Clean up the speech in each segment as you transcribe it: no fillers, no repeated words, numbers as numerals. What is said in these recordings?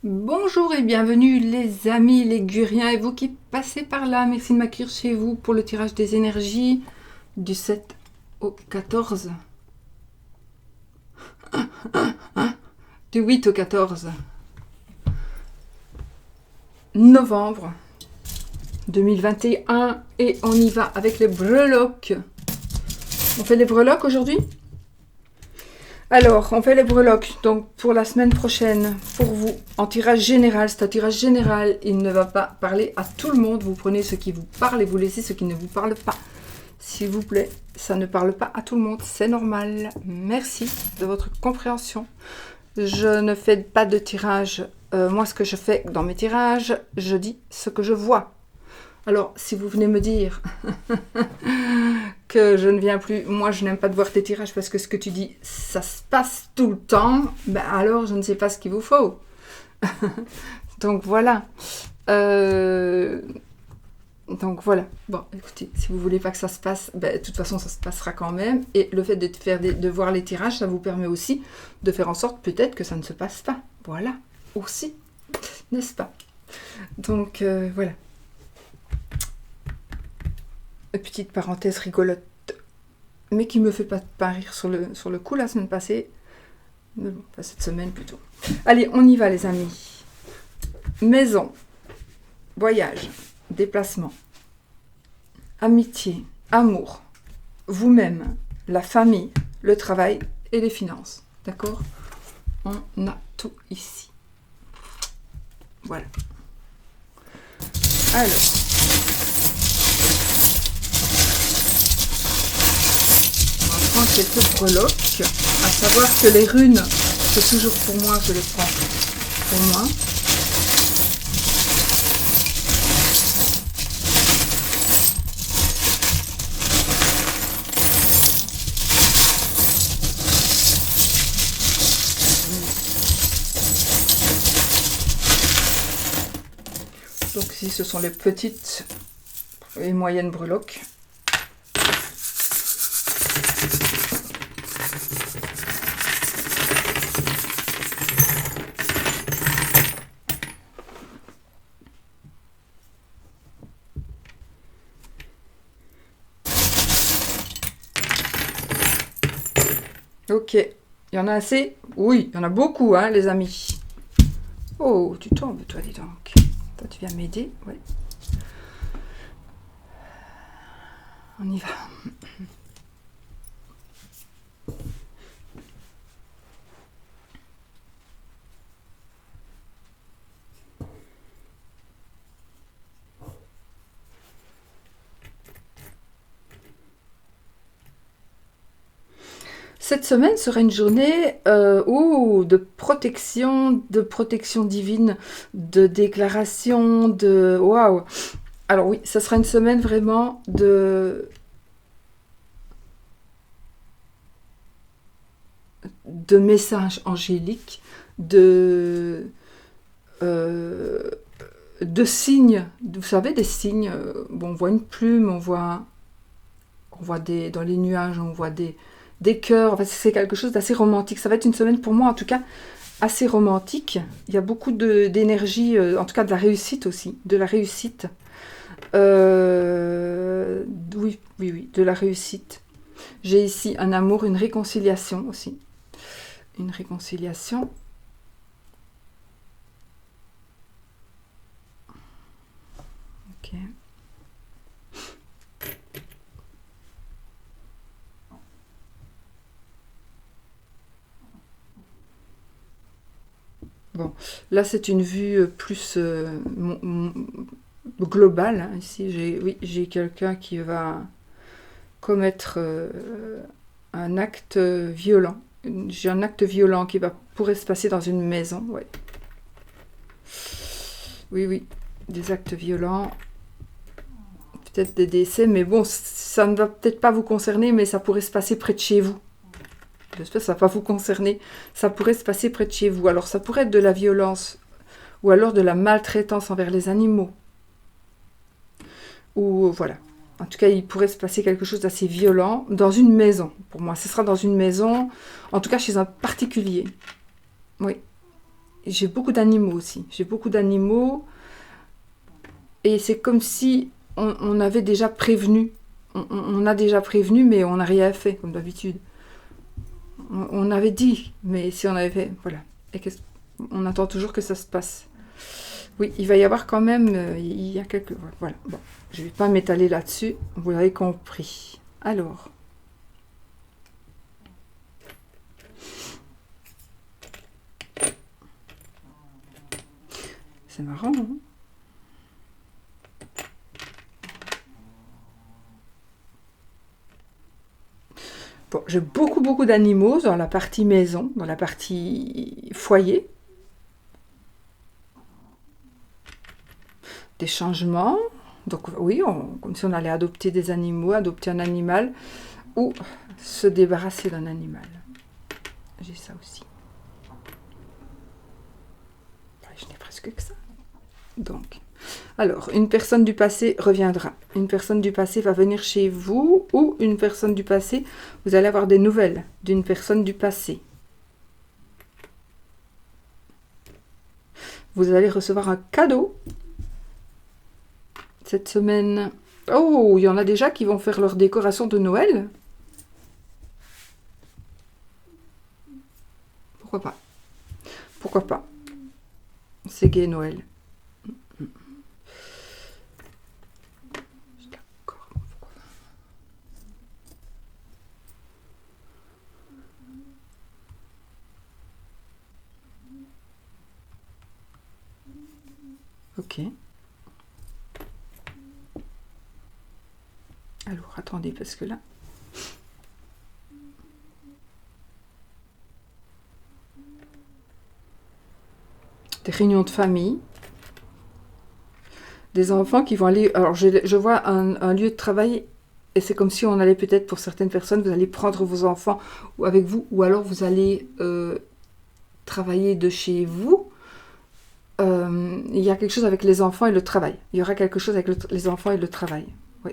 Bonjour et bienvenue les amis léguriens et vous qui passez par là. Merci de m'accueillir chez vous pour le tirage des énergies du 7 au 14. Du 8 au 14 novembre 2021 et on y va avec les breloques. On fait les breloques aujourd'hui ? Alors, on fait les breloques, donc pour la semaine prochaine, pour vous, en tirage général. C'est un tirage général, il ne va pas parler à tout le monde. Vous prenez ce qui vous parle et vous laissez ce qui ne vous parle pas. S'il vous plaît, ça ne parle pas à tout le monde, c'est normal. Merci de votre compréhension. Je ne fais pas de tirage. Moi, ce que je fais dans mes tirages, je dis ce que je vois. Alors, si vous venez me dire que je ne viens plus, moi je n'aime pas de voir tes tirages parce que ce que tu dis, ça se passe tout le temps, ben alors je ne sais pas ce qu'il vous faut. Donc voilà. Donc voilà. Bon, écoutez, si vous voulez pas que ça se passe, ben, de toute façon ça se passera quand même. Et le fait de voir les tirages, ça vous permet aussi de faire en sorte peut-être que ça ne se passe pas. Voilà, aussi, n'est-ce pas? Donc voilà. Petite parenthèse rigolote, mais qui me fait pas rire sur le coup la semaine passée. Mais bon, pas cette semaine plutôt. Allez, on y va les amis. Maison, voyage, déplacement, amitié, amour, vous-même, la famille, le travail et les finances. D'accord? On a tout ici. Voilà. Alors. Quelques breloques, à savoir que les runes, c'est toujours pour moi, je les prends pour moi. Donc ici, ce sont les petites et moyennes breloques. Ok, il y en a assez? Oui, il y en a beaucoup, hein, les amis. Oh, tu tombes, toi, dis donc. Toi, tu viens m'aider, ouais. On y va. Cette semaine sera une journée de protection divine, de déclaration, de... Waouh! Alors oui, ça sera une semaine vraiment de messages angéliques, de signes, vous savez, des signes. Bon, on voit une plume, on voit dans les nuages, on voit des cœurs. En fait, c'est quelque chose d'assez romantique. Ça va être une semaine pour moi, en tout cas, assez romantique. Il y a beaucoup d'énergie, en tout cas de la réussite aussi, de la réussite. Oui, de la réussite. J'ai ici un amour, une réconciliation aussi. Une réconciliation. Ok. Bon, là c'est une vue plus globale. Hein. Ici, j'ai quelqu'un qui va commettre un acte violent. J'ai un acte violent qui pourrait se passer dans une maison. Ouais. Oui, des actes violents. Peut-être des décès, mais bon, ça ne va peut-être pas vous concerner, mais ça pourrait se passer près de chez vous. J'espère que ça ne va pas vous concerner. Ça pourrait se passer près de chez vous. Alors, ça pourrait être de la violence ou alors de la maltraitance envers les animaux. Ou voilà. En tout cas, il pourrait se passer quelque chose d'assez violent dans une maison. Pour moi, ce sera dans une maison, en tout cas chez un particulier. Oui. j'ai beaucoup d'animaux aussi. J'ai beaucoup d'animaux. Et c'est comme si on avait déjà prévenu. On a déjà prévenu, mais on n'a rien fait, comme d'habitude. On avait dit, mais si on avait fait... Voilà. Et on attend toujours que ça se passe. Oui, il va y avoir quand même... il y a quelques... Voilà. Bon, je ne vais pas m'étaler là-dessus. Vous l'avez compris. Alors... C'est marrant, hein? Bon, j'ai beaucoup d'animaux dans la partie maison, dans la partie foyer. Des changements. Donc oui, comme si on allait adopter des animaux, adopter un animal ou se débarrasser d'un animal. J'ai ça aussi. Je n'ai presque que ça. Donc, alors, une personne du passé reviendra. Une personne du passé va venir chez vous ou une personne du passé, vous allez avoir des nouvelles d'une personne du passé. Vous allez recevoir un cadeau cette semaine. Oh, il y en a déjà qui vont faire leur décoration de Noël. Pourquoi pas? Pourquoi pas? C'est gai Noël. D'accord. Ok. Alors, attendez, parce que là... Des réunions de famille. Des enfants qui vont aller... Alors, je vois un lieu de travail et c'est comme si on allait peut-être, pour certaines personnes, vous allez prendre vos enfants avec vous ou alors vous allez travailler de chez vous. Il y a quelque chose avec les enfants et le travail. Il y aura quelque chose avec les enfants et le travail. Oui.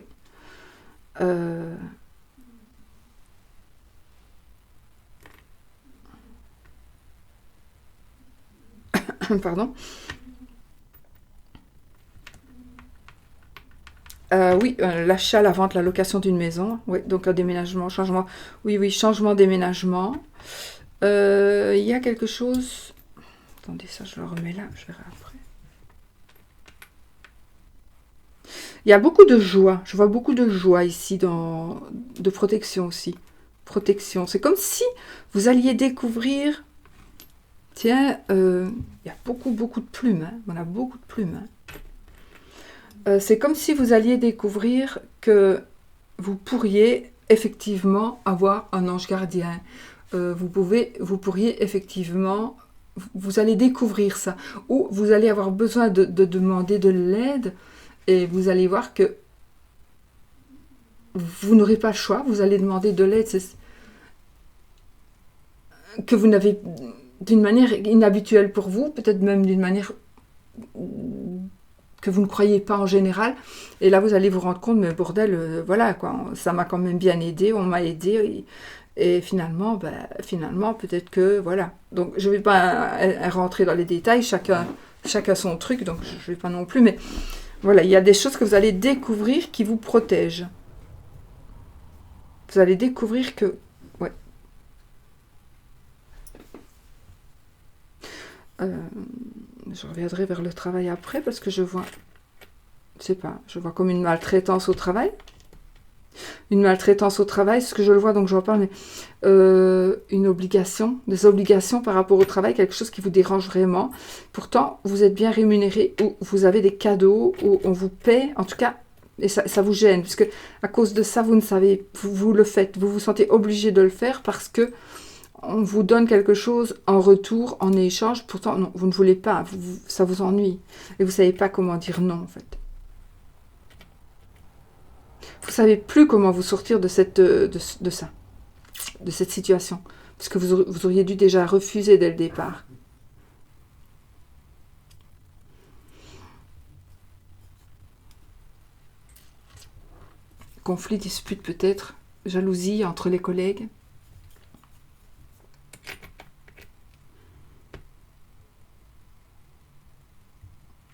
Pardon. Oui, l'achat, la vente, la location d'une maison. Oui, donc un déménagement, changement. Oui, changement, déménagement. Il y a quelque chose... Attendez, ça, je le remets là, je verrai après. Il y a beaucoup de joie. Je vois beaucoup de joie ici, de protection aussi. Protection. C'est comme si vous alliez découvrir... Tiens, il y a beaucoup de plumes. Hein. On a beaucoup de plumes. Hein. C'est comme si vous alliez découvrir que vous pourriez effectivement avoir un ange gardien. Vous pourriez effectivement... Vous allez découvrir ça. Ou vous allez avoir besoin de demander de l'aide. Et vous allez voir que vous n'aurez pas le choix. Vous allez demander de l'aide que vous n'avez d'une manière inhabituelle pour vous. Peut-être même d'une manière que vous ne croyez pas en général. Et là, vous allez vous rendre compte, mais bordel, voilà, quoi, ça m'a quand même bien aidé. On m'a aidé. Et finalement, peut-être que, voilà. Donc, je ne vais pas rentrer dans les détails. Chacun son truc. Donc, je ne vais pas non plus. Mais voilà, il y a des choses que vous allez découvrir qui vous protègent. Vous allez découvrir que... Ouais. Je reviendrai vers le travail après parce que je vois... Je sais pas, je vois comme une maltraitance au travail. Une maltraitance au travail, c'est ce que je le vois, donc je vois pas, mais une obligation, des obligations par rapport au travail, quelque chose qui vous dérange vraiment. Pourtant, vous êtes bien rémunéré, ou vous avez des cadeaux, ou on vous paie, en tout cas, et ça vous gêne, parce que à cause de ça, vous ne savez, vous le faites, vous vous sentez obligé de le faire parce que on vous donne quelque chose en retour, en échange, pourtant, non, vous ne voulez pas, ça vous ennuie, et vous ne savez pas comment dire non, en fait. Vous ne savez plus comment vous sortir de cette situation. Parce que vous auriez dû déjà refuser dès le départ. Conflit, dispute peut-être, jalousie entre les collègues.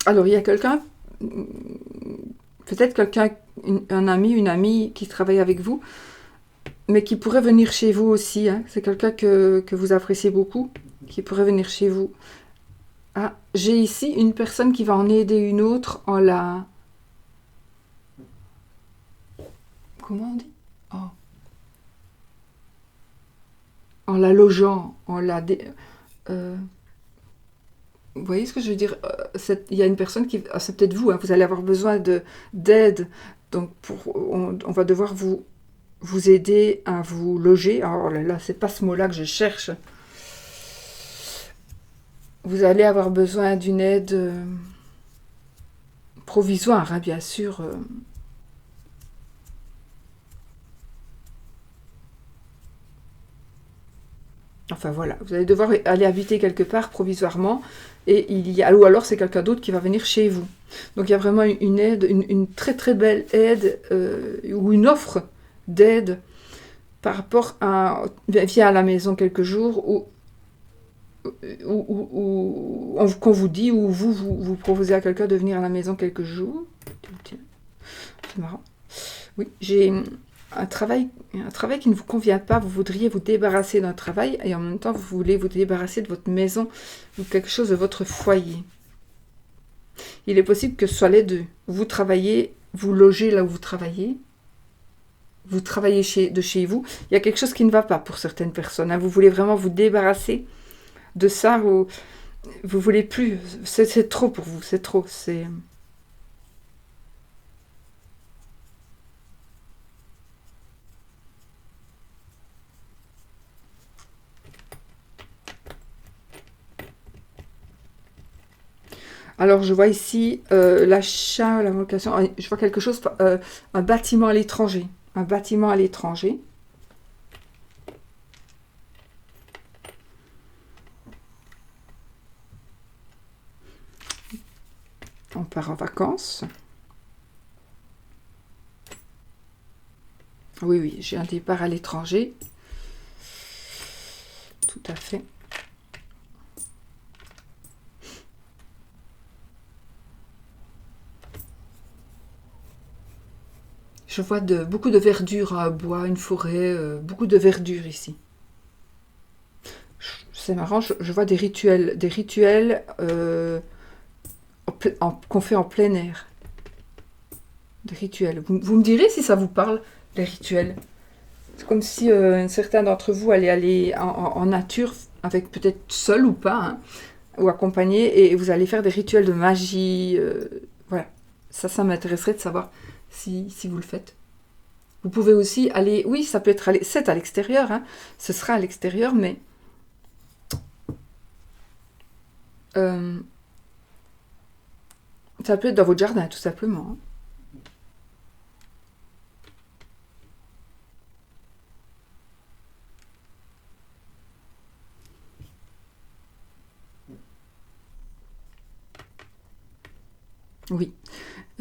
Alors, il y a quelqu'un, peut-être quelqu'un, un ami, une amie qui travaille avec vous, mais qui pourrait venir chez vous aussi. Hein. C'est quelqu'un que vous appréciez beaucoup, qui pourrait venir chez vous. Ah, j'ai ici une personne qui va en aider une autre en la... Comment on dit? Oh. En la logeant, en la... Vous voyez ce que je veux dire? Il y a une personne qui... Ah, c'est peut-être vous, hein, vous allez avoir besoin d'aide. Donc, on va devoir vous aider à vous loger. Alors là, c'est pas ce mot-là que je cherche. Vous allez avoir besoin d'une aide provisoire, hein, bien sûr. Enfin voilà, vous allez devoir aller habiter quelque part provisoirement, ou alors c'est quelqu'un d'autre qui va venir chez vous. Donc il y a vraiment une aide, une très très belle aide, ou une offre d'aide par rapport à... Viens à la maison quelques jours, qu'on vous dit, ou vous proposez à quelqu'un de venir à la maison quelques jours. C'est marrant. Oui, j'ai un travail qui ne vous convient pas, vous voudriez vous débarrasser d'un travail et en même temps vous voulez vous débarrasser de votre maison ou quelque chose de votre foyer. Il est possible que ce soit les deux. Vous travaillez, vous logez là où vous travaillez de chez vous. Il y a quelque chose qui ne va pas pour certaines personnes. Hein. Vous voulez vraiment vous débarrasser de ça, vous voulez plus. C'est trop pour vous, c'est trop. Alors, je vois ici l'achat, la location, je vois quelque chose, un bâtiment à l'étranger. Un bâtiment à l'étranger. On part en vacances. Oui, oui, j'ai un départ à l'étranger. Tout à fait. Je vois beaucoup de verdure, un bois, une forêt, beaucoup de verdure ici. C'est marrant, je vois des rituels qu'on fait en plein air. Des rituels. Vous me direz si ça vous parle, les rituels. C'est comme si certains d'entre vous allaient aller en nature, avec peut-être seul ou pas, hein, ou accompagné, et vous allez faire des rituels de magie. Voilà. Ça m'intéresserait de savoir si vous le faites. Vous pouvez aussi aller... Oui, ça peut être... C'est à l'extérieur, hein. Ce sera à l'extérieur, mais... ça peut être dans votre jardin, tout simplement. Hein. Oui.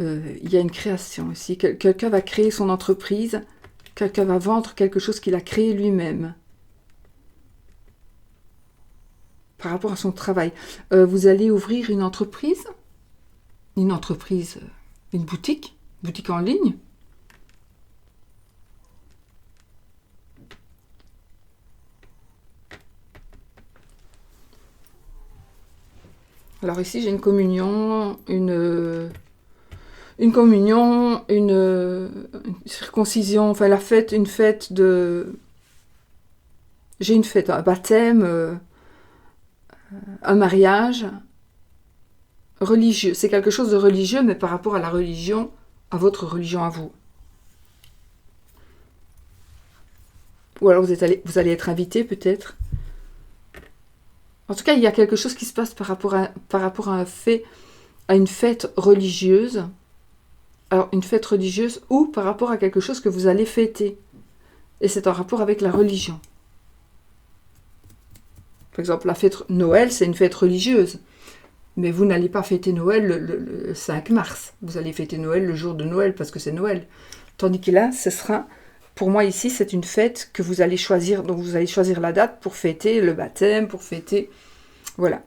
Il y a une création aussi. Quelqu'un va créer son entreprise. Quelqu'un va vendre quelque chose qu'il a créé lui-même. Par rapport à son travail. Vous allez ouvrir une entreprise. Une entreprise, une boutique en ligne. Alors ici j'ai une communion, une circoncision, enfin la fête, une fête de... J'ai une fête, un baptême, un mariage religieux. C'est quelque chose de religieux, mais par rapport à la religion, à votre religion à vous. Ou alors vous allez être invité peut-être. En tout cas, il y a quelque chose qui se passe par rapport à une fête religieuse. Alors, une fête religieuse ou par rapport à quelque chose que vous allez fêter. Et c'est en rapport avec la religion. Par exemple, la fête Noël, c'est une fête religieuse. Mais vous n'allez pas fêter Noël le 5 mars. Vous allez fêter Noël le jour de Noël parce que c'est Noël. Tandis que là, ce sera... Pour moi, ici, c'est une fête que vous allez choisir. Donc, vous allez choisir la date pour fêter le baptême, pour fêter... Voilà.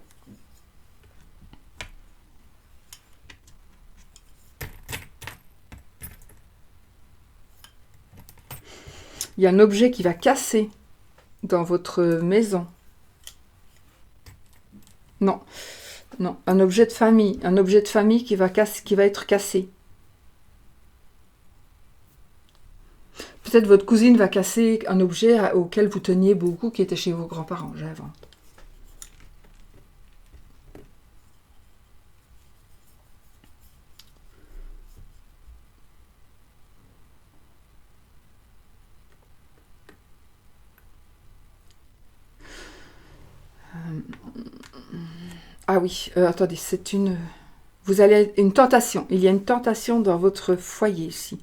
Il y a un objet qui va casser dans votre maison. Non, non, un objet de famille. Un objet de famille qui va être cassé. Peut-être votre cousine va casser un objet auquel vous teniez beaucoup, qui était chez vos grands-parents, j'invente. Ah oui, attendez, c'est une... Vous allez... Une tentation. Il y a une tentation dans votre foyer ici.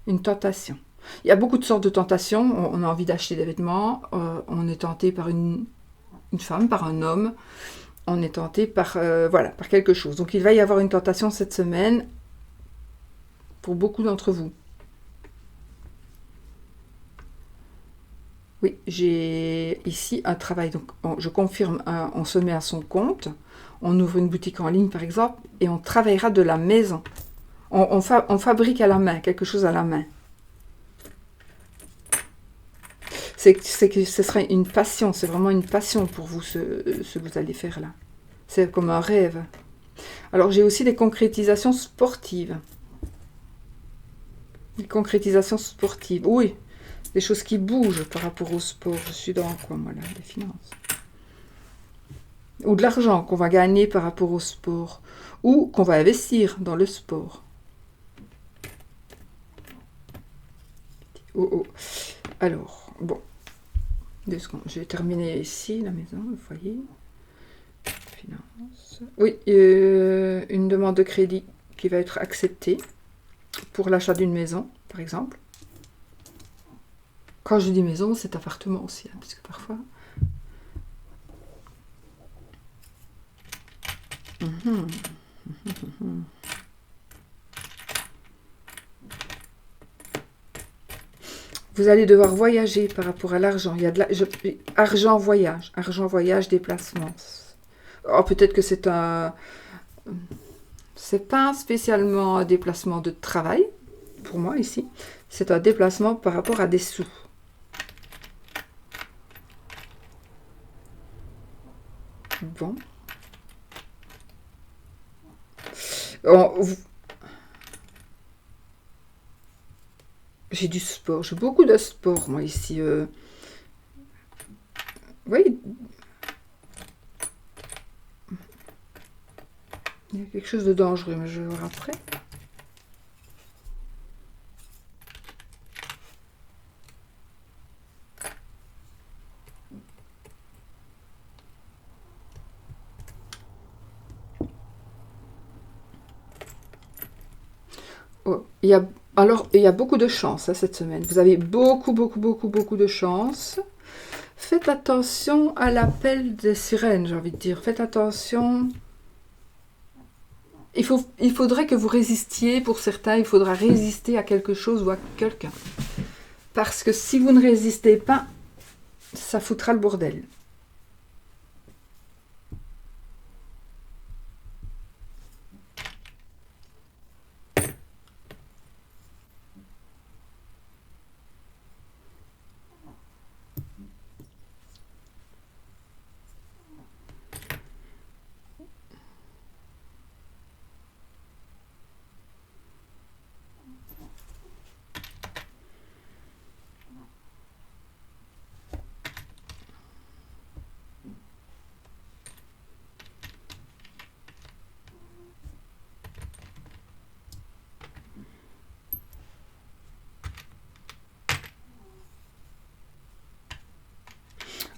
Une tentation. Il y a beaucoup de sortes de tentations. On a envie d'acheter des vêtements. On est tenté par une femme, par un homme. On est tenté par, voilà, par quelque chose. Donc il va y avoir une tentation cette semaine pour beaucoup d'entre vous. Oui, j'ai ici un travail. Donc je confirme, on se met à son compte. On ouvre une boutique en ligne par exemple et on travaillera de la maison. On fabrique à la main, quelque chose à la main. C'est que ce serait une passion, c'est vraiment une passion pour vous ce que vous allez faire là. C'est comme un rêve. Alors j'ai aussi des concrétisations sportives. Des concrétisations sportives, oui. Des choses qui bougent par rapport au sport. Je suis dans quoi moi là? Des finances. Ou de l'argent qu'on va gagner par rapport au sport. Ou qu'on va investir dans le sport. Oh oh. Alors, bon. 2 secondes. Je vais terminer ici, la maison, le foyer. Finance. Oui, une demande de crédit qui va être acceptée pour l'achat d'une maison, par exemple. Quand je dis maison, c'est appartement aussi, hein, parce que parfois... Vous allez devoir voyager par rapport à l'argent. Il y a de argent voyage, déplacement. Oh, peut-être que c'est un... C'est pas spécialement un déplacement de travail, pour moi ici. C'est un déplacement par rapport à des sous. Bon. J'ai du sport. J'ai beaucoup de sport, moi, ici. Oui. Il y a quelque chose de dangereux, mais je vais voir après. Oh, il y a beaucoup de chance hein, cette semaine. Vous avez beaucoup de chance. Faites attention à l'appel des sirènes, j'ai envie de dire. Faites attention. Il faudrait que vous résistiez, pour certains, il faudra résister à quelque chose ou à quelqu'un. Parce que si vous ne résistez pas, ça foutra le bordel.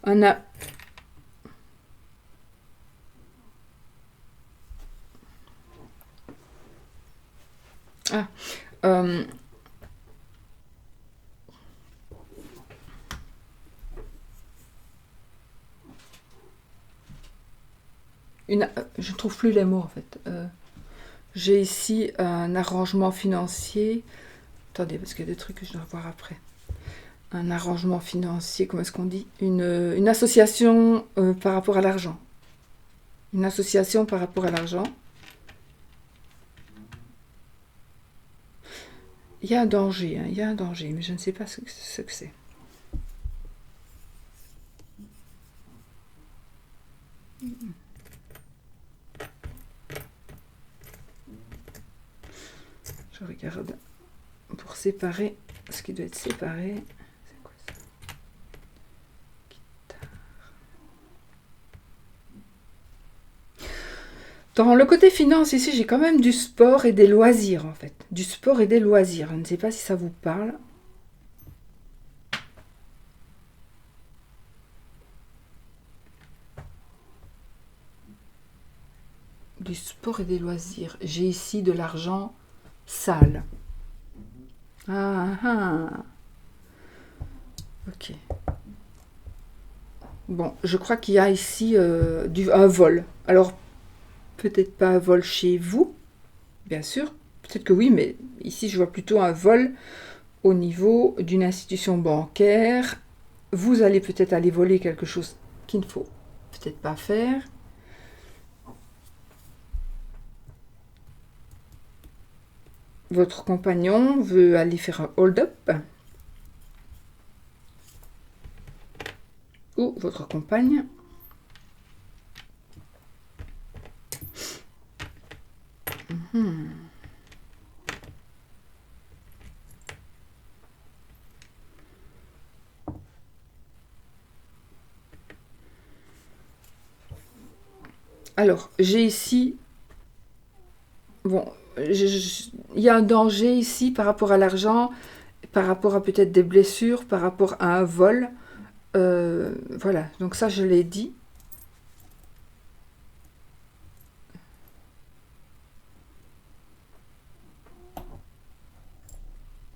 On a... Ah, je ne trouve plus les mots en fait. J'ai ici un arrangement financier. Attendez, parce qu'il y a des trucs que je dois voir après. Un arrangement financier, comment est-ce qu'on dit? Une association par rapport à l'argent. Une association par rapport à l'argent. Il y a un danger, hein, il y a un danger, mais je ne sais pas ce que c'est. Je regarde pour séparer ce qui doit être séparé. C'est quoi ça? Guitare. Dans le côté finance, ici, j'ai quand même du sport et des loisirs, en fait. Du sport et des loisirs. Je ne sais pas si ça vous parle. Du sport et des loisirs. J'ai ici de l'argent sale. Ah, ah. Ok. Bon, je crois qu'il y a ici un vol. Alors, peut-être pas un vol chez vous, bien sûr. Peut-être que oui, mais ici, je vois plutôt un vol au niveau d'une institution bancaire. Vous allez peut-être aller voler quelque chose qu'il ne faut peut-être pas faire. Votre compagnon veut aller faire un hold-up. Ou votre compagne. Alors, j'ai ici... Bon, il y a un danger ici par rapport à l'argent, par rapport à peut-être des blessures, par rapport à un vol. Voilà, donc ça, je l'ai dit.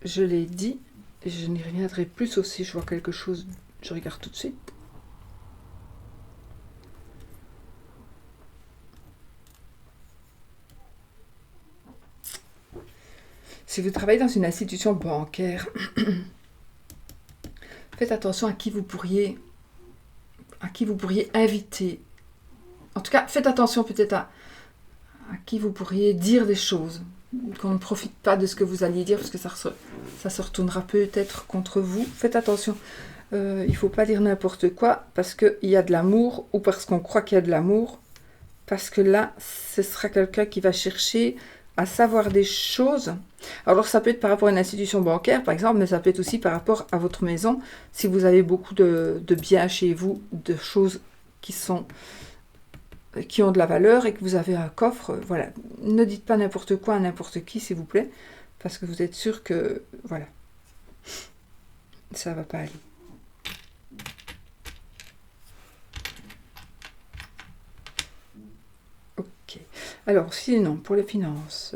Je l'ai dit. Et je n'y reviendrai plus aussi. Je vois quelque chose. Je regarde tout de suite. Si vous travaillez dans une institution bancaire, faites attention à qui vous pourriez inviter. En tout cas, faites attention peut-être à qui vous pourriez dire des choses. Qu'on ne profite pas de ce que vous alliez dire, parce que ça se retournera peut-être contre vous. Faites attention. Il ne faut pas dire n'importe quoi, parce qu'il y a de l'amour, ou parce qu'on croit qu'il y a de l'amour. Parce que là, ce sera quelqu'un qui va chercher à savoir des choses. Alors, ça peut être par rapport à une institution bancaire, par exemple, mais ça peut être aussi par rapport à votre maison. Si vous avez beaucoup de biens chez vous, de choses qui ont de la valeur et que vous avez un coffre, voilà. Ne dites pas n'importe quoi à n'importe qui, s'il vous plaît, parce que vous êtes sûr que, voilà, ça va pas aller. Ok. Alors, sinon, pour les finances,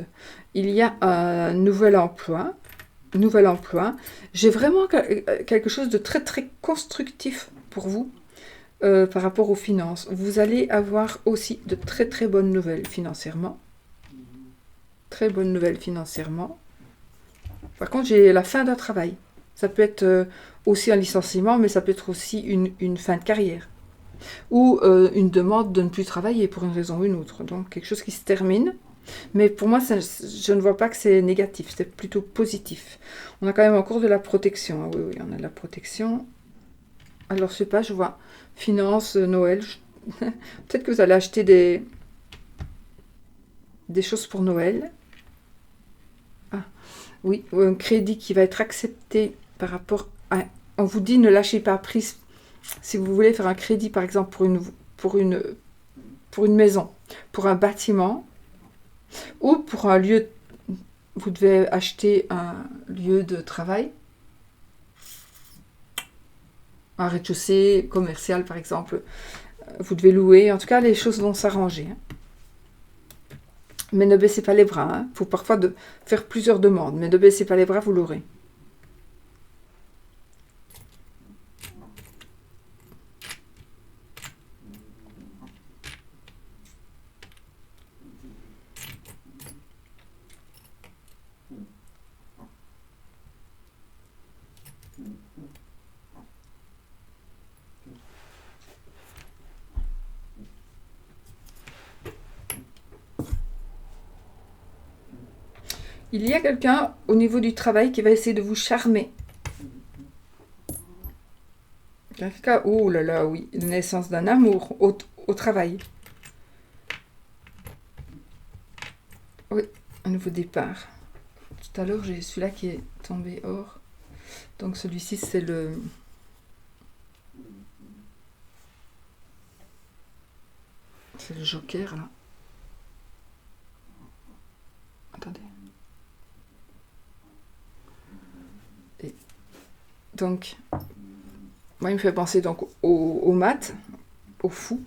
il y a un nouvel emploi. J'ai vraiment quelque chose de très, très constructif pour vous. Par rapport aux finances. Vous allez avoir aussi de très très bonnes nouvelles financièrement. Très bonnes nouvelles financièrement. Par contre, j'ai la fin d'un travail. Ça peut être aussi un licenciement, mais ça peut être aussi une fin de carrière. Ou une demande de ne plus travailler pour une raison ou une autre. Donc quelque chose qui se termine. Mais pour moi, je ne vois pas que c'est négatif, c'est plutôt positif. On a quand même encore de la protection. Ah oui, on a de la protection. Alors, je sais pas, je vois finance, Noël. Peut-être que vous allez acheter des choses pour Noël. Ah, oui, un crédit qui va être accepté par rapport à... On vous dit ne lâchez pas prise. Si vous voulez faire un crédit, par exemple, pour une maison, pour un bâtiment, ou pour un lieu... Vous devez acheter un lieu de travail. Un rez-de-chaussée commercial, par exemple, vous devez louer. En tout cas, les choses vont s'arranger. Mais ne baissez pas les bras. Il faut parfois faire plusieurs demandes, mais ne baissez pas les bras, vous l'aurez. Il y a quelqu'un au niveau du travail qui va essayer de vous charmer. Quelqu'un, oh là là, oui, la naissance d'un amour au travail. Oui, un nouveau départ. Tout à l'heure, j'ai celui-là qui est tombé hors. Donc celui-ci, c'est le joker, là. Attendez. Et donc, moi, il me fait penser donc au mat, au fou.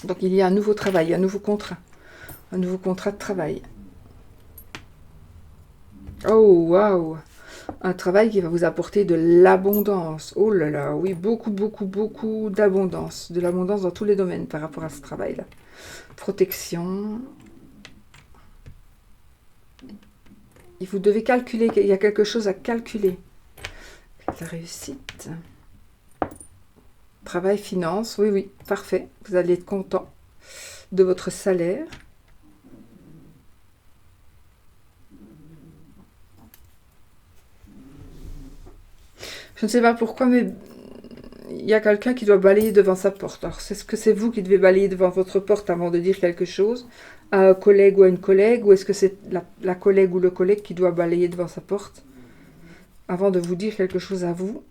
Donc, il y a un nouveau travail, un nouveau contrat de travail. Oh, waouh! Un travail qui va vous apporter de l'abondance. Oh là là, oui, beaucoup, beaucoup, beaucoup d'abondance. De l'abondance dans tous les domaines par rapport à ce travail-là. Protection. Et vous devez calculer, il y a quelque chose à calculer. La réussite. Travail, finance, oui, oui, parfait. Vous allez être content de votre salaire. Je ne sais pas pourquoi, mais il y a quelqu'un qui doit balayer devant sa porte. Alors, est-ce que c'est vous qui devez balayer devant votre porte avant de dire quelque chose à un collègue ou à une collègue, ou est-ce que c'est la collègue ou le collègue qui doit balayer devant sa porte avant de vous dire quelque chose à vous?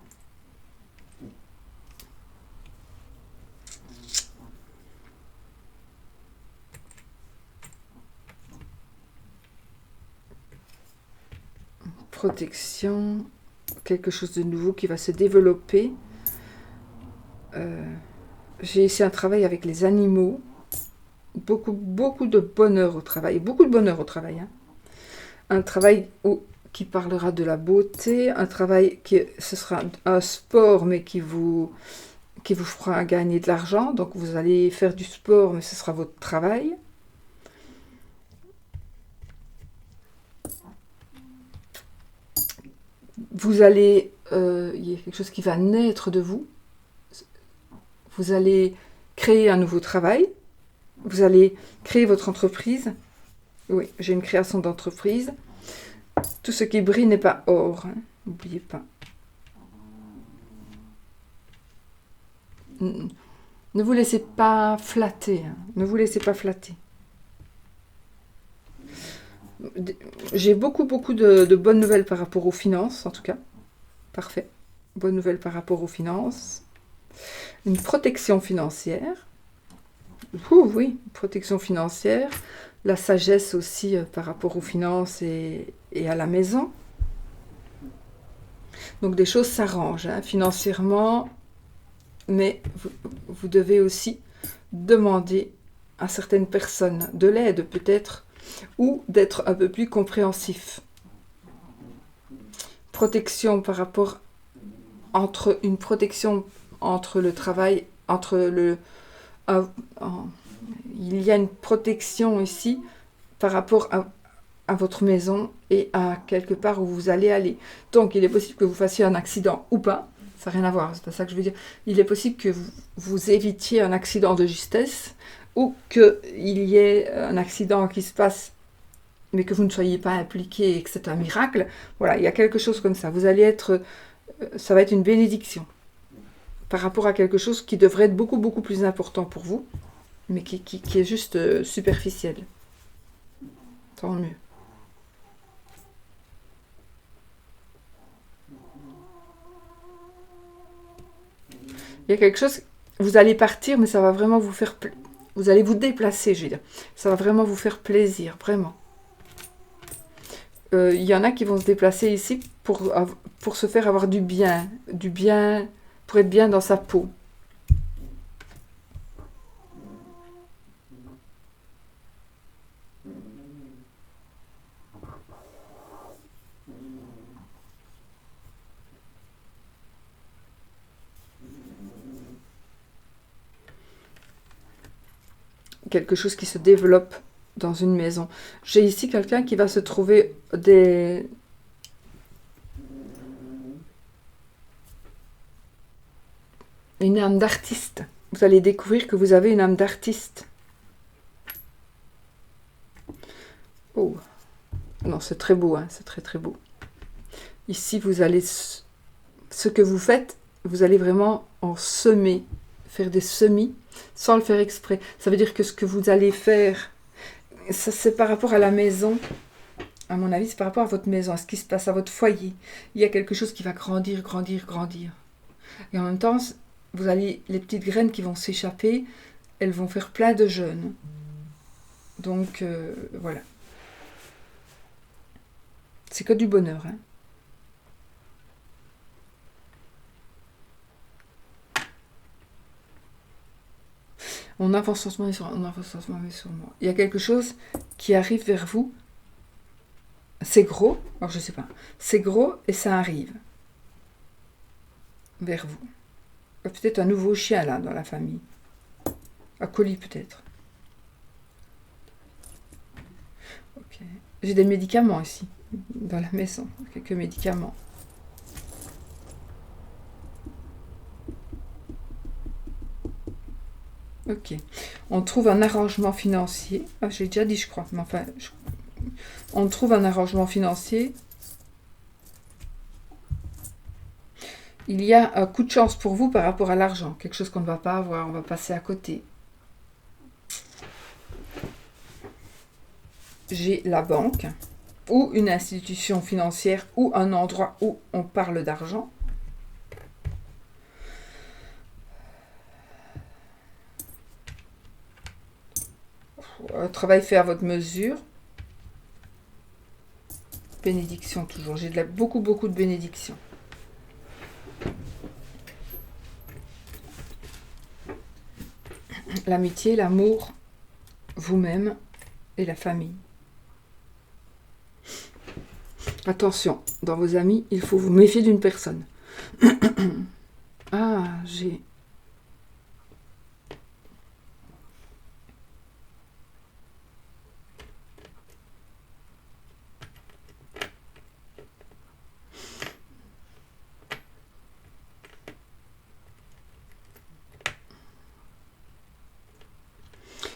Protection, quelque chose de nouveau qui va se développer. J'ai ici un travail avec les animaux. Beaucoup, beaucoup de bonheur au travail. Beaucoup de bonheur au travail. Hein. Un travail qui parlera de la beauté. Un travail ce sera un sport, mais qui vous fera gagner de l'argent. Donc vous allez faire du sport, mais ce sera votre travail. Vous allez... il y a quelque chose qui va naître de vous. Vous allez créer un nouveau travail. Vous allez créer votre entreprise. Oui, j'ai une création d'entreprise. Tout ce qui brille n'est pas or. Hein. N'oubliez pas. Ne vous laissez pas flatter. Hein. Ne vous laissez pas flatter. J'ai beaucoup, beaucoup de bonnes nouvelles par rapport aux finances, en tout cas. Parfait. Bonnes nouvelles par rapport aux finances. Une protection financière. Oui, protection financière. La sagesse aussi par rapport aux finances et à la maison. Donc des choses s'arrangent hein, financièrement, mais vous devez aussi demander à certaines personnes de l'aide peut-être, ou d'être un peu plus compréhensif. Protection par rapport une protection entre le travail, il y a une protection ici par rapport à votre maison et à quelque part où vous allez aller. Donc il est possible que vous fassiez un accident ou pas, ça n'a rien à voir, c'est pas ça que je veux dire. Il est possible que vous évitiez un accident de justesse ou qu'il y ait un accident qui se passe mais que vous ne soyez pas impliqué et que c'est un miracle. Voilà, il y a quelque chose comme ça. Vous allez être... ça va être une bénédiction par rapport à quelque chose qui devrait être beaucoup, beaucoup plus important pour vous, mais qui est juste superficiel. Tant mieux. Il y a quelque chose... Vous allez partir, mais ça va vraiment vous faire... Vous allez vous déplacer, je veux dire. Ça va vraiment vous faire plaisir, vraiment. Il y en a qui vont se déplacer ici pour se faire avoir du bien, pour être bien dans sa peau. Quelque chose qui se développe dans une maison. J'ai ici quelqu'un qui va se trouver une âme d'artiste. Vous allez découvrir que vous avez une âme d'artiste. Oh, non, c'est très beau, hein, c'est très très beau. Ici, vous allez... Ce que vous faites, vous allez vraiment en semer faire des semis sans le faire exprès. Ça veut dire que ce que vous allez faire, ça c'est par rapport à la maison. À mon avis, c'est par rapport à votre maison, à ce qui se passe à votre foyer. Il y a quelque chose qui va grandir, grandir, grandir. Et en même temps, vous allez, les petites graines qui vont s'échapper, elles vont faire plein de jeunes. Donc, voilà. C'est que du bonheur, hein. On avance lentement, on avance lentement, mais sûrement. Il y a quelque chose qui arrive vers vous. C'est gros, alors je sais pas. C'est gros et ça arrive vers vous. Peut-être un nouveau chien là dans la famille. Un colis peut-être. Ok. J'ai des médicaments ici, dans la maison. Quelques médicaments. Ok. On trouve un arrangement financier. Ah, j'ai déjà dit, je crois. Mais enfin, on trouve un arrangement financier. Il y a un coup de chance pour vous par rapport à l'argent. Quelque chose qu'on ne va pas avoir. On va passer à côté. J'ai la banque ou une institution financière ou un endroit où on parle d'argent. Un travail fait à votre mesure. Bénédiction toujours. J'ai beaucoup de bénédictions. L'amitié, l'amour, vous-même et la famille. Attention, dans vos amis, il faut vous méfier d'une personne. Ah, j'ai...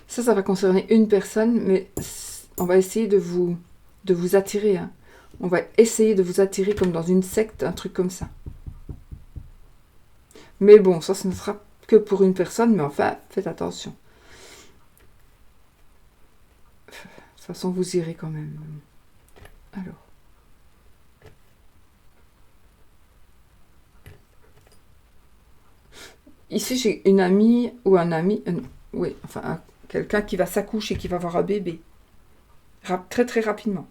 Ça va concerner une personne, mais on va essayer de vous attirer. Hein. On va essayer de vous attirer comme dans une secte, un truc comme ça. Mais bon, ça, ce ne sera que pour une personne, mais enfin, faites attention. De toute façon, vous irez quand même. Alors. Ici, j'ai une amie ou un ami, oui, enfin, quelqu'un qui va s'accoucher, qui va avoir un bébé. Très, très rapidement.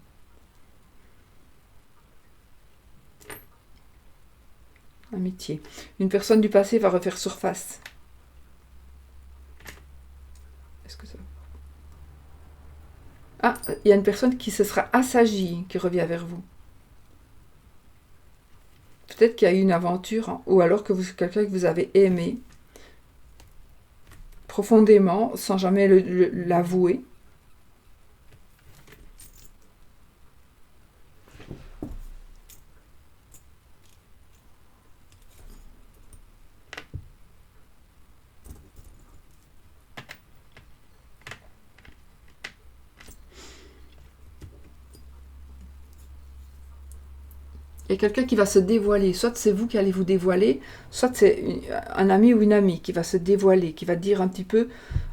Amitié. Une personne du passé va refaire surface. Est-ce que ça... Ah, il y a une personne qui se sera assagie, qui revient vers vous. Peut-être qu'il y a eu une aventure, hein, ou alors que quelqu'un que vous avez aimé profondément, sans jamais l'avouer. Il y a quelqu'un qui va se dévoiler. Soit c'est vous qui allez vous dévoiler, soit c'est un ami ou une amie qui va se dévoiler, qui va dire un petit peu...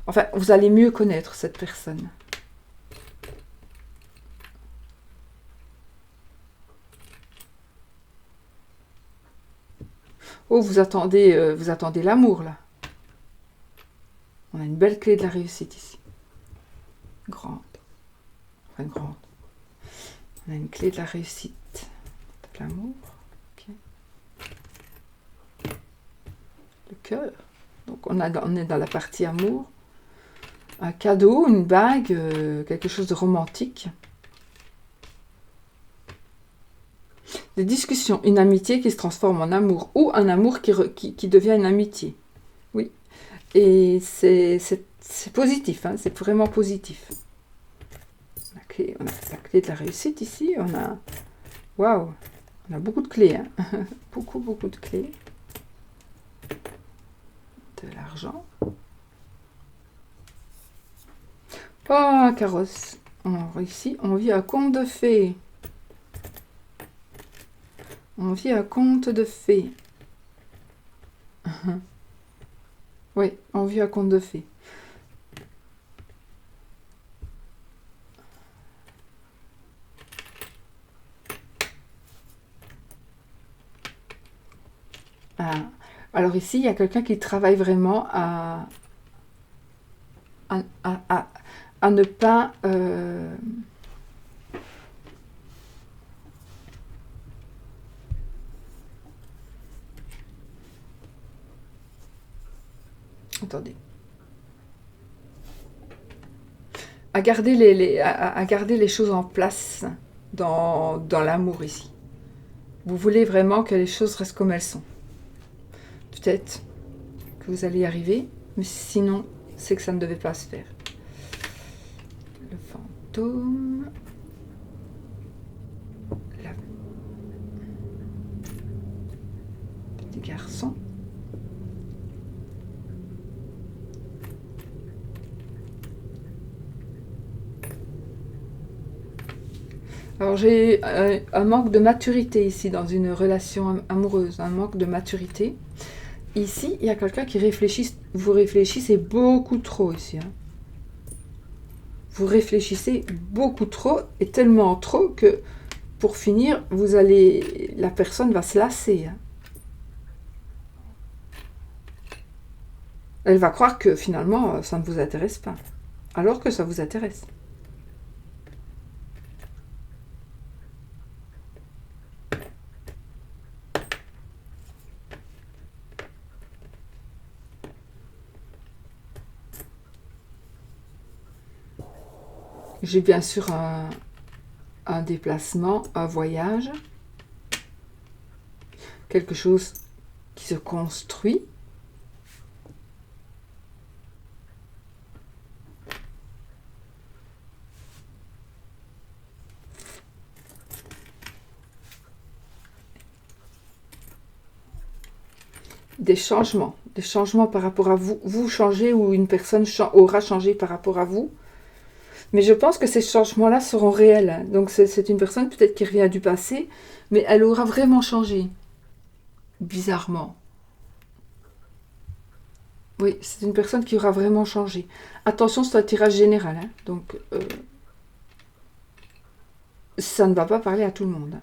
Enfin, vous allez mieux connaître cette personne. Oh, vous attendez l'amour, là. On a une belle clé de la réussite ici. Grande. Enfin, grande. On a une clé de la réussite. L'amour. Okay. Le cœur. Donc on est dans la partie amour. Un cadeau, une bague, quelque chose de romantique. Des discussions, une amitié qui se transforme en amour ou un amour qui devient une amitié. Oui. Et c'est positif, hein, c'est vraiment positif. On a la clé de la réussite ici. On a... Waouh! On a beaucoup de clés, hein. beaucoup de clés. De l'argent. Oh, un carrosse. Alors, ici, on vit un conte de fées. On vit un conte de fées. Oui, en vue à conte de fées. Ah. Alors ici, il y a quelqu'un qui travaille vraiment à, à- à- à ne pas... Attendez. À garder à garder les choses en place dans l'amour ici. Vous voulez vraiment que les choses restent comme elles sont. Peut-être que vous allez y arriver, mais sinon, c'est que ça ne devait pas se faire. Le fantôme... La... Petit garçon... Alors j'ai un manque de maturité ici dans une relation amoureuse, un manque de maturité. Ici, il y a quelqu'un qui réfléchit, vous réfléchissez beaucoup trop ici. Hein. Vous réfléchissez beaucoup trop, et tellement trop que pour finir, la personne va se lasser. Hein. Elle va croire que finalement, ça ne vous intéresse pas, alors que ça vous intéresse. J'ai bien sûr un déplacement, un voyage, quelque chose qui se construit. Des changements par rapport à vous. Vous changez ou une personne aura changé par rapport à vous. Mais je pense que ces changements-là seront réels. Donc c'est une personne peut-être qui revient du passé, mais elle aura vraiment changé. Bizarrement. Oui, c'est une personne qui aura vraiment changé. Attention, c'est un tirage général. Hein. Donc ça ne va pas parler à tout le monde. Hein.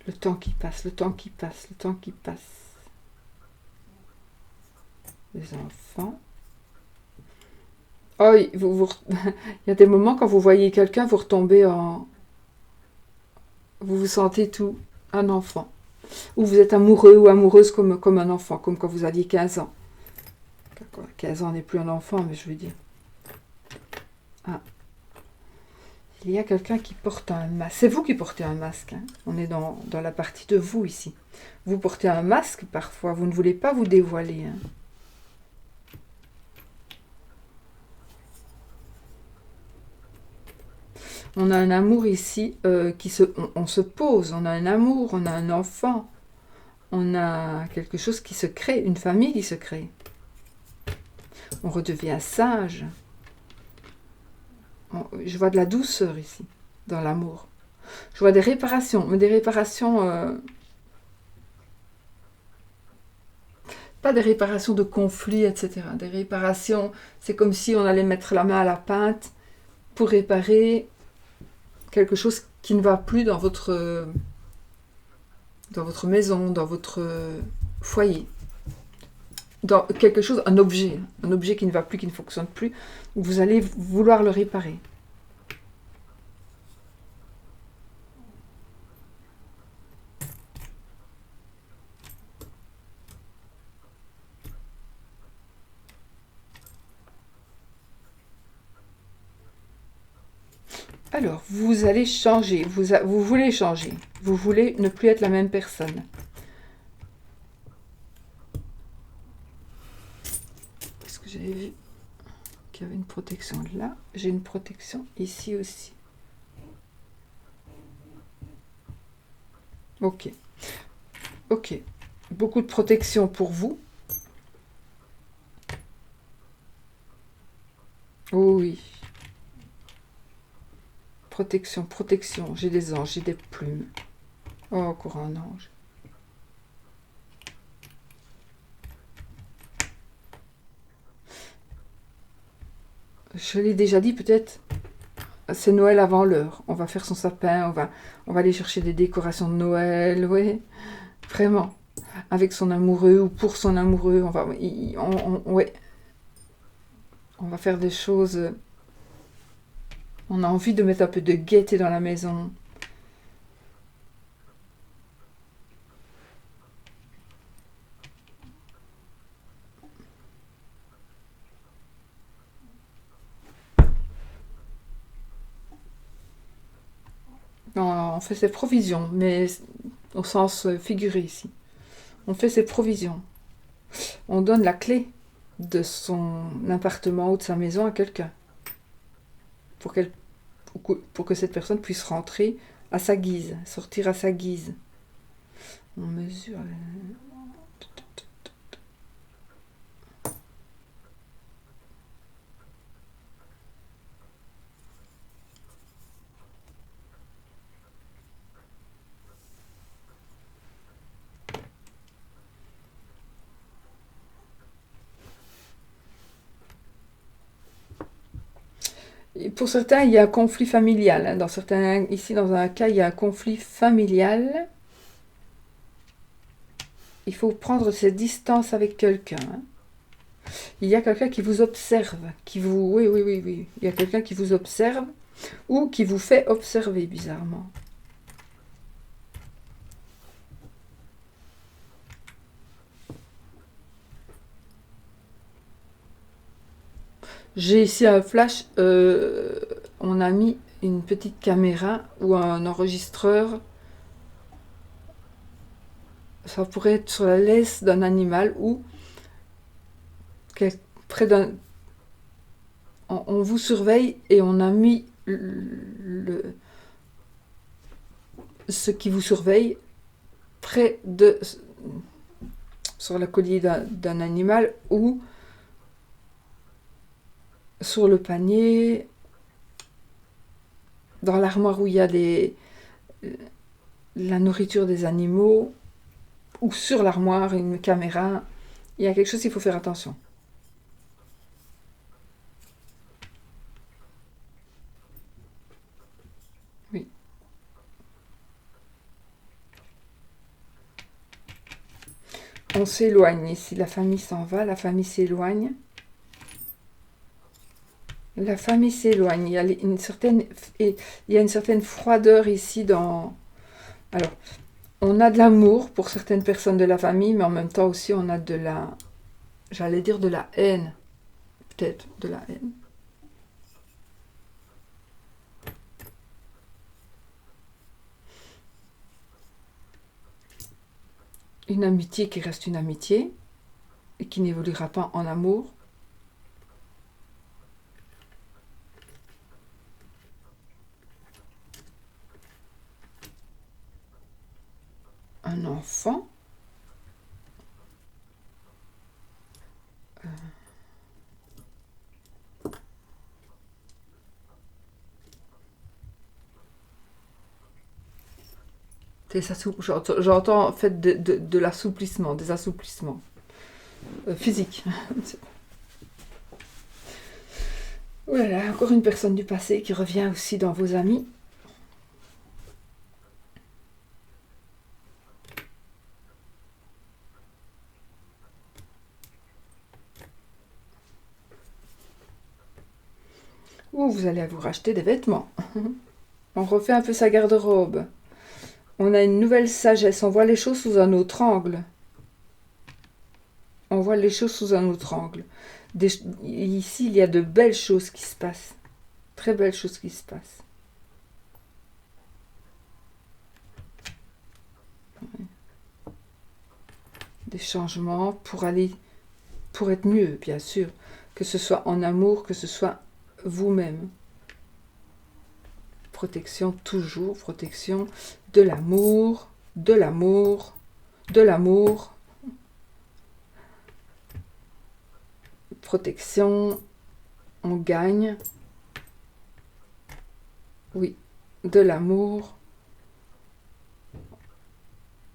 Le temps qui passe, le temps qui passe, le temps qui passe. Les enfants. Oh, il y a des moments quand vous voyez quelqu'un, vous retombez en... Vous vous sentez tout un enfant. Ou vous êtes amoureux ou amoureuse comme un enfant, comme quand vous aviez 15 ans. 15 ans n'est plus un enfant, mais je veux dire. Ah. Il y a quelqu'un qui porte un masque. C'est vous qui portez un masque. Hein. On est dans la partie de vous ici. Vous portez un masque parfois. Vous ne voulez pas vous dévoiler. Hein. On a un amour ici on se pose. On a un amour, on a un enfant. On a quelque chose qui se crée, une famille qui se crée. On redevient sage. Je vois de la douceur ici, dans l'amour. Je vois des réparations, mais des réparations... pas des réparations de conflits, etc. Des réparations, c'est comme si on allait mettre la main à la pâte pour réparer quelque chose qui ne va plus dans votre maison, dans votre foyer. Dans quelque chose, un objet qui ne va plus, qui ne fonctionne plus, vous allez vouloir le réparer. Alors, vous allez changer, vous voulez changer, vous voulez ne plus être la même personne. Est-ce que j'avais vu qu'il y avait une protection là? J'ai une protection ici aussi. Ok. Ok. Beaucoup de protection pour vous. Oh oui. Protection, protection. J'ai des anges, j'ai des plumes. Oh, encore un ange. Je l'ai déjà dit peut-être. C'est Noël avant l'heure. On va faire son sapin, on va aller chercher des décorations de Noël, oui. Vraiment. Avec son amoureux ou pour son amoureux. Ouais. On va faire des choses. On a envie de mettre un peu de gaieté dans la maison. On fait ses provisions, mais au sens figuré ici. On fait ses provisions. On donne la clé de son appartement ou de sa maison à quelqu'un. Pour, pour que cette personne puisse rentrer à sa guise, sortir à sa guise. On mesure. Et pour certains, il y a un conflit familial. Ici, dans un cas, il y a un conflit familial. Il faut prendre ses distances avec quelqu'un. Il y a quelqu'un qui vous observe, oui. Il y a quelqu'un qui vous observe ou qui vous fait observer, bizarrement. J'ai ici un flash. On a mis une petite caméra ou un enregistreur. Ça pourrait être sur la laisse d'un animal ou près d'un. On vous surveille et on a mis ce qui vous surveille près de sur le collier d'un animal ou sur le panier, dans l'armoire où il y a la nourriture des animaux, ou sur l'armoire, une caméra. Il y a quelque chose, il faut faire attention. Oui. On s'éloigne ici, la famille s'en va, la famille s'éloigne. La famille s'éloigne. Il y a une certaine froideur ici dans. Alors, on a de l'amour pour certaines personnes de la famille, mais en même temps aussi on a j'allais dire de la haine, peut-être de la haine. Une amitié qui reste une amitié et qui n'évoluera pas en amour. Un enfant. J'entends en fait de l'assouplissement, des assouplissements physiques. Voilà, encore une personne du passé qui revient aussi dans vos amis. Ou vous allez vous racheter des vêtements. On refait un peu sa garde-robe. On a une nouvelle sagesse, on voit les choses sous un autre angle. On voit les choses sous un autre angle. Ici, il y a de belles choses qui se passent. Très belles choses qui se passent. Des changements pour être mieux, bien sûr. Que ce soit en amour, que ce soit vous-même. Protection, toujours, protection de l'amour, de l'amour, de l'amour. Protection, on gagne, oui, de l'amour.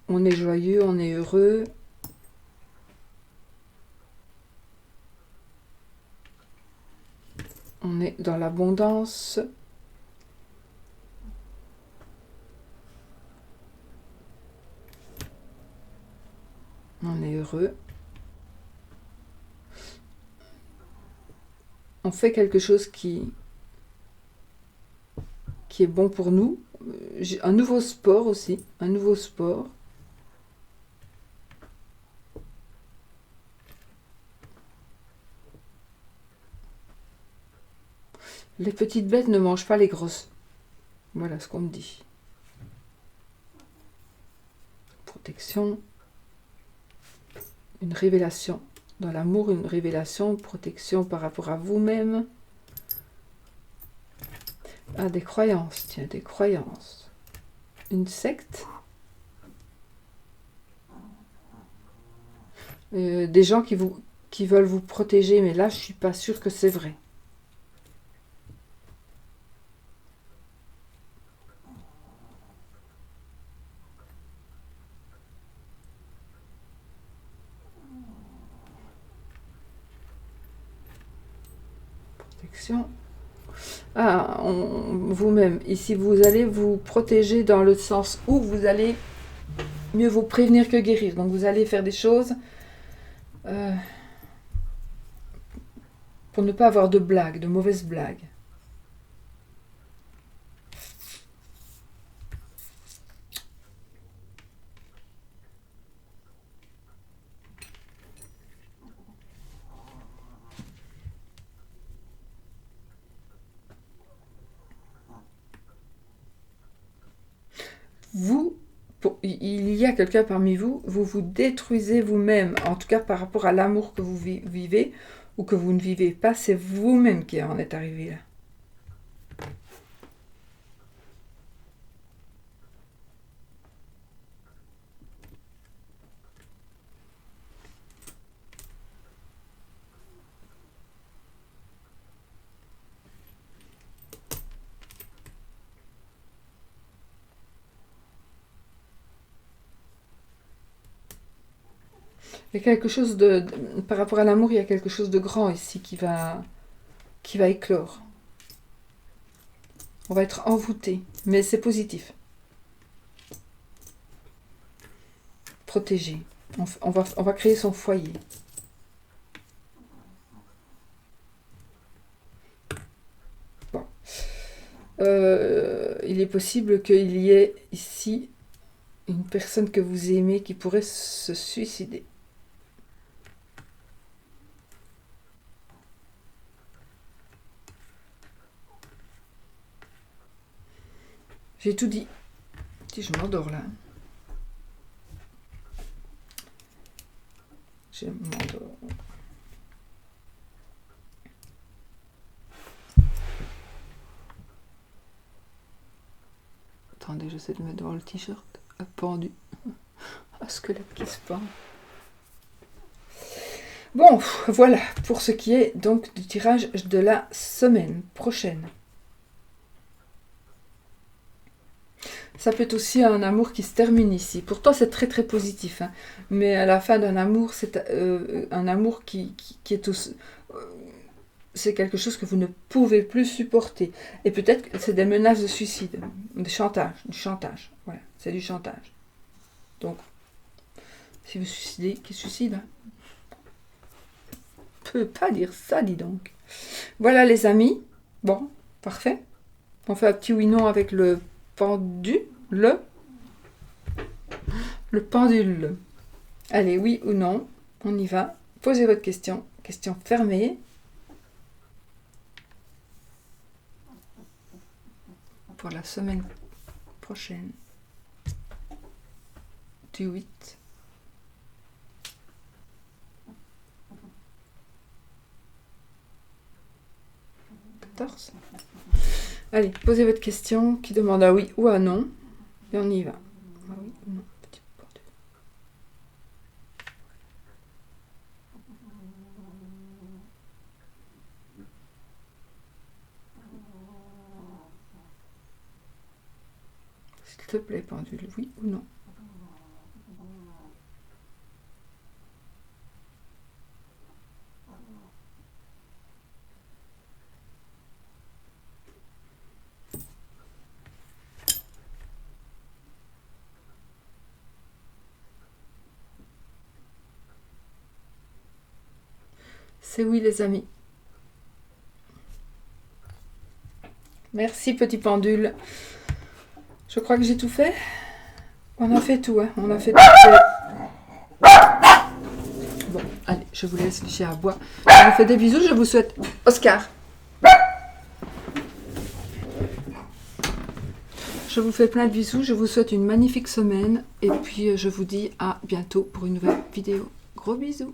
On est joyeux, on est heureux. On est dans l'abondance. On est heureux. On fait quelque chose qui est bon pour nous. Un nouveau sport aussi. Un nouveau sport. Les petites bêtes ne mangent pas les grosses. Voilà ce qu'on me dit. Protection. Une révélation. Dans l'amour, une révélation, protection par rapport à vous-même. Ah, des croyances, tiens, des croyances. Une secte. Des gens qui veulent vous protéger, mais là, je suis pas sûre que c'est vrai. Protection. Ah, vous-même, ici, vous allez vous protéger dans le sens où vous allez mieux vous prévenir que guérir. Donc, vous allez faire des choses pour ne pas avoir de blagues, de mauvaises blagues. Il y a quelqu'un parmi vous, vous vous détruisez vous-même, en tout cas par rapport à l'amour que vous vivez ou que vous ne vivez pas, c'est vous-même qui en êtes arrivé là. Il y a quelque chose par rapport à l'amour, il y a quelque chose de grand ici qui va éclore. On va être envoûté, mais c'est positif. Protégé. On va créer son foyer. Bon. Il est possible qu'il y ait ici une personne que vous aimez qui pourrait se suicider. J'ai tout dit. Si je m'endors là. Je m'endors. Attendez, j'essaie de mettre devant le t-shirt. Pendu. Un squelette qui se pend. Bon, voilà pour ce qui est donc du tirage de la semaine prochaine. Ça peut être aussi un amour qui se termine ici. Pourtant, c'est très très positif. Hein. Mais à la fin d'un amour, c'est un amour qui est aussi... c'est quelque chose que vous ne pouvez plus supporter. Et peut-être que c'est des menaces de suicide, du chantage. Voilà, c'est du chantage. Donc, si vous suicidez, qui suicide hein. On peut pas dire ça, dis donc. Voilà les amis. Bon, parfait. On fait un petit oui-non avec le pendule. Le pendule. Allez, oui ou non, on y va. Posez votre question. Question fermée. Pour la semaine prochaine. Du 8. Allez, posez votre question qui demande à oui ou à non. Et on y va. Ah oui ou non, petit pendule. te plaît, pendule, oui ou non? C'est oui, les amis. Merci, petit pendule. Je crois que j'ai tout fait. On a fait tout, hein. On a fait tout. Bon, allez, je vous laisse, le chien à bois. Je vous fais des bisous, je vous souhaite... Oscar. Je vous fais plein de bisous, je vous souhaite une magnifique semaine. Et puis, je vous dis à bientôt pour une nouvelle vidéo. Gros bisous.